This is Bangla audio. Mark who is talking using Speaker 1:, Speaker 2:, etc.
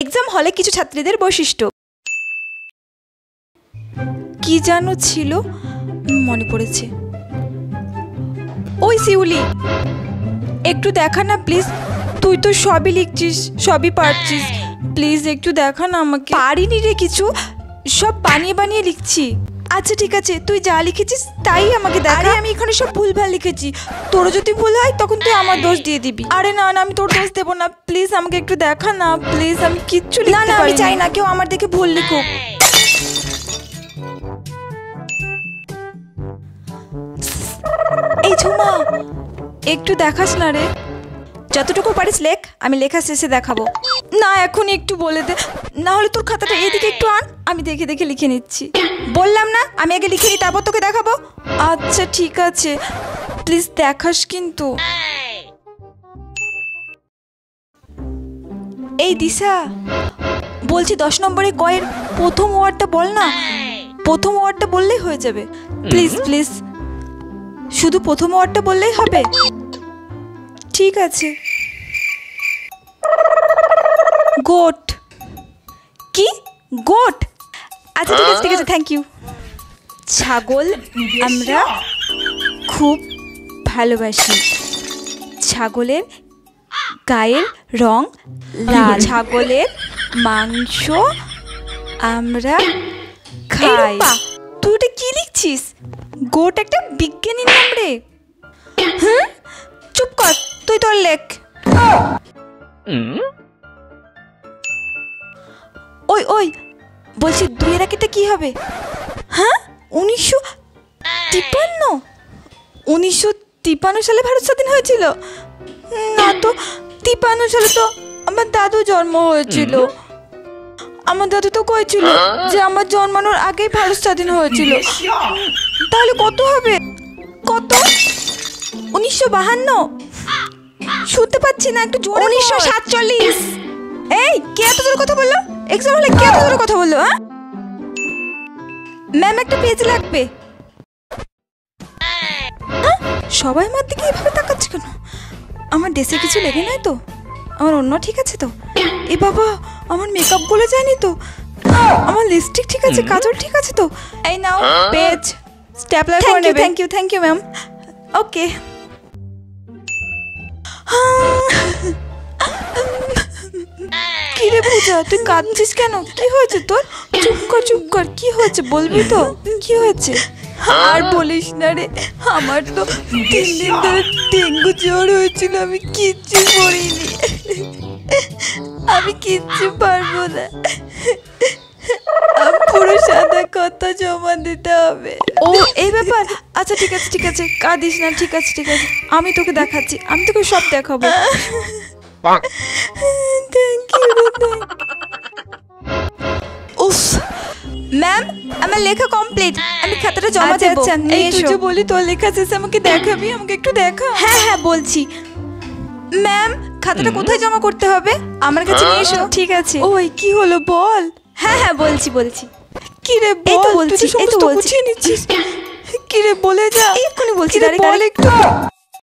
Speaker 1: এক্সাম হলে কিছু ছাত্রীদের বৈশিষ্ট্য কি জানো ছিল, মনে পড়েছে। ওই শিউলি, একটু দেখা না প্লিজ। তুই তো সবই লিখছিস, সবই পারছিস, প্লিজ একটু দেখা না আমাকে। পারিনি রে কিছু, সব বানিয়ে বানিয়ে লিখছি। আচ্ছা ঠিক আছে, তুই যা লিখেছিস তাই আমাকে দেখা। আরে আমি এখানে সব ভুলভাল লিখেছি, তোরও যদি ভুল হয় তখন তুই আমার দোষ দিয়ে দিবি। আরে না না, আমি তোর দোষ দেবো না, প্লিজ আমাকে একটু দেখা না প্লিজ। আমি কিচ্ছু লিখতে পারিনি। না না, আমি চাই না কেউ আমার দেখে ভুল লিখুক। এই ঝুমা, একটু দেখাস না রে। যতটুকু পারিস লেখ, আমি লেখা শেষে দেখাবো। না এখন একটু বলে দে, না হলে তোর খাতাটা এদিকে একটু আন, আমি দেখে দেখে লিখে নিচ্ছি। বললাম না আমি আগে লিখে নিই তারপর তোকে দেখাবো। আচ্ছা ঠিক আছে, প্লিজ দেখাস কিন্তু। এই দিশা, বলছি 10 নম্বরে কয়ের প্রথম ওয়ার্ডটা বল না। প্রথম ওয়ার্ডটা বললেই হয়ে যাবে, প্লিজ প্লিজ, শুধু প্রথম ওয়ার্ডটা বললেই হবে। ঠিক আছে। গোট। কি গোট? আচ্ছা ঠিক আছে ঠিক আছে, থ্যাংক ইউ। ছাগল আমরা খুব ভালোবাসি। ছাগলের গায়ের রং লাল। ছাগলের মাংস আমরা খাই। তুই ওটা কি লিখছিস? গোট একটা বিজ্ঞানী নাম রে। হুম, চুপ কর, তুই তোর লেখ। ওই ওই বলছি 2 এর আগেটা কি হবে? হ্যাঁ 1953 সালে ভারত স্বাধীন হয়েছিল? না তো, 53 সালে তো আমার দাদু জন্ম হয়েছিল। আমার দাদু তো কয়েছিল যে আমার জন্মানোর আগেই ভারত স্বাধীন হয়েছিল। তাহলে কত হবে? কত? 1952? শুনতে পাচ্ছি না, একটু জোরে। 1947। এই কে এত জোরে কথা বললো? এক্সাম হলে কে এত জোরে কথা বললো? হ্যাঁ ম্যাম, একটা পেজ লাগবে। সবাই আমার দিকে এভাবে তাকাচ্ছে কেন? আমার ড্রেসে কিছু লেগে নাই তো? আমার অন্য ঠিক আছে তো? এ বাবা, আমার মেকআপ বলে যায়নি তো? আমার লিপস্টিক ঠিক আছে, কাজল ঠিক আছে তো? এই নাও পেজ, স্ট্যাপলার করে নেবে। Thank you ma'am. ওকে। কি রে পূজা, তুই কাঁদছিস কেন? কি হয়েছে তোর? চুপ কর, কি হয়েছে বলবি তো? কি হয়েছে? আর বলিস না রে, আমার তো 3 দিন ধরে ডেঙ্গু জ্বর হয়েছিল। আমি কিচ্ছু করিনি, আমি কিচ্ছু পারবো না। পুরো সাদা কথা জমা দিতে হবে। ও এই ব্যাপার? আচ্ছা ঠিক আছে, কাঁদিস না। ঠিক আছে আমি তোকে দেখাচ্ছি, আমি তোকে সব দেখাবো। Thank you. উফ ম্যাম, আমার লেখা কমপ্লিট, আমি খাতাটা জমা দেব। এই তুই যে বলি তোর লেখা শেষে আমাকে দেখাবি, আমাকে একটু দেখা। হ্যাঁ বলছি। ম্যাম, খাতাটা কোথায় জমা করতে হবে? আমার কাছে নিয়ে এসো। ঠিক আছে। ওই কি হলো বল। হ্যাঁ বলছি। কি রে বল, তুই তো সমস্ত গুছিয়ে নিচ্ছিস। কি রে বলে যা। এক্ষুনি বলছি, দাঁড়া একটু।